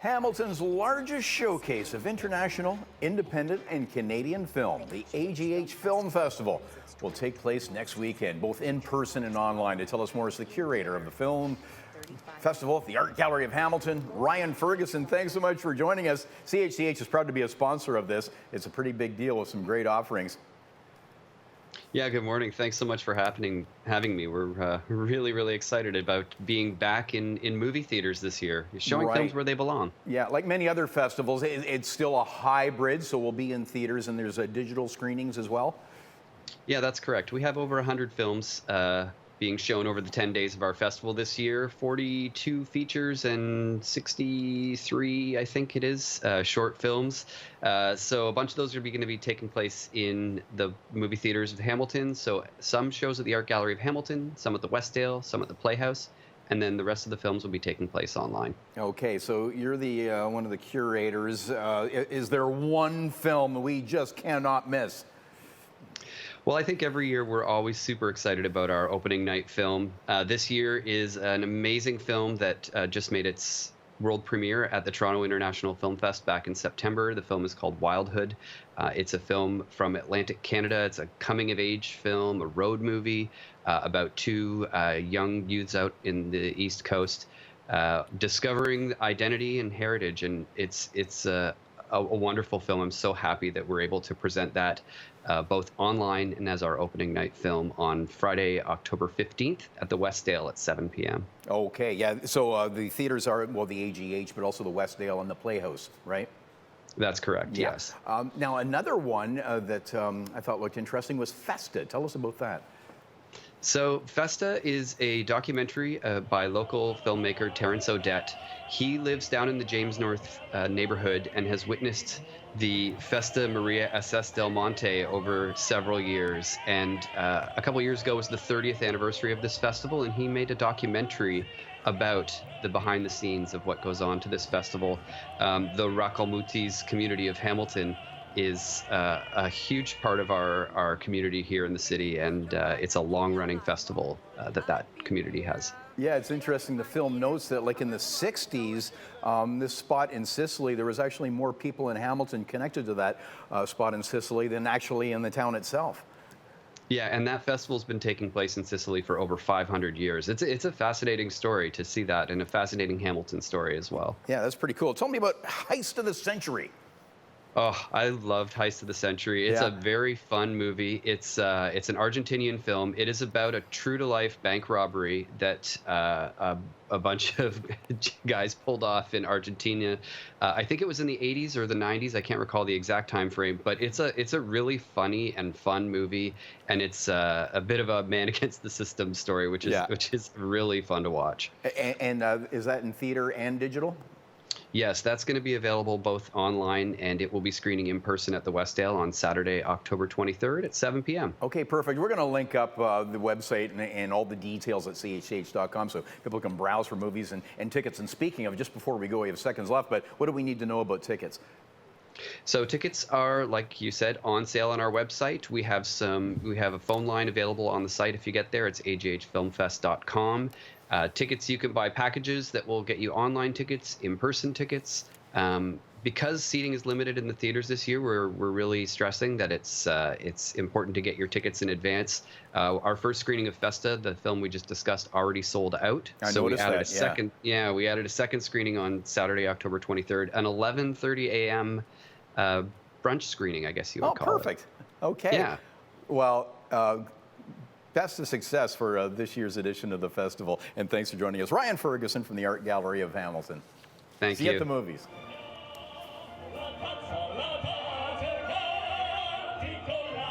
Hamilton's largest showcase of international, independent, and Canadian film, the AGH Film Festival, will take place next weekend, both in person and online. To tell us more is the curator of the film festival at the Art Gallery of Hamilton, Ryan Ferguson. Thanks so much for joining us. CHCH is proud to be a sponsor of this. It's a pretty big deal with some great offerings. Yeah, good morning. Thanks so much for having me. We're really excited about being back in movie theaters this year, showing films where they belong. Yeah, like many other festivals, it's still a hybrid, so we'll be in theaters and there's digital screenings as well? Yeah, that's correct. We have over 100 films being shown over the 10 days of our festival this year, 42 features and 63, I think it is, short films. So a bunch of those are going to be taking place in the movie theaters of Hamilton. So some shows at the Art Gallery of Hamilton, some at the Westdale, some at the Playhouse, and then the rest of the films will be taking place online. Okay, so you're the one of the curators. Is there one film we just cannot miss? Well, I think every year we're always super excited about our opening night film. This year is an amazing film that just made its world premiere at the Toronto International Film Fest back in September. The film is called Wildhood. It's a film from Atlantic Canada. It's a coming-of-age film, a road movie about two young youths out in the East Coast discovering identity and heritage, and it's a wonderful film. I'm so happy that we're able to present that both online and as our opening night film on Friday, October 15th at the Westdale at 7 p.m. Okay, yeah. So the theaters are, well, the AGH, but also the Westdale and the Playhouse, right? That's correct, yeah. Yes. Now, another one that I thought looked interesting was Festa. Tell us about that. So Festa is a documentary by local filmmaker Terrence Odette. He lives down in the James North neighborhood and has witnessed the Festa Maria SS Del Monte over several years. And a couple years ago was the 30th anniversary of this festival, and he made a documentary about the behind the scenes of what goes on to this festival. The Rakalmutis community of Hamilton is a huge part of our community here in the city, and it's a long-running festival that community has. Yeah, it's interesting. The film notes that, like in the 60s, this spot in Sicily, there was actually more people in Hamilton connected to that spot in Sicily than actually in the town itself. Yeah, and that festival's been taking place in Sicily for over 500 years. It's a fascinating story to see that, and a fascinating Hamilton story as well. Yeah, that's pretty cool. Tell me about Heist of the Century. Oh, I loved Heist of the Century. It's a very fun movie. It's an Argentinian film. It is about a true-to-life bank robbery that a bunch of guys pulled off in Argentina. I think it was in the 80s or the 90s. I can't recall the exact time frame, but it's a really funny and fun movie, and it's a bit of a man against the system story, which is really fun to watch. And is that in theater and digital? Yes, that's going to be available both online, and it will be screening in person at the Westdale on Saturday, October 23rd at 7 p.m. Okay, perfect. We're going to link up the website and all the details at chch.com so people can browse for movies and tickets. And speaking of, just before we go, we have seconds left, but what do we need to know about tickets? So tickets are, like you said, on sale on our website. We have a phone line available on the site if you get there. It's aghfilmfest.com. Tickets, you can buy packages that will get you online tickets, in-person tickets. Because seating is limited in the theaters this year, we're really stressing that it's important to get your tickets in advance. Our first screening of Festa, the film we just discussed, already sold out. So we added a second. Yeah, we added a second screening on Saturday, October 23rd, an 11:30 a.m. Brunch screening, I guess you would call it. Oh, perfect. Okay. Yeah. Well, best of success for this year's edition of the festival. And thanks for joining us. Ryan Ferguson from the Art Gallery of Hamilton. Thank you. See you at the movies.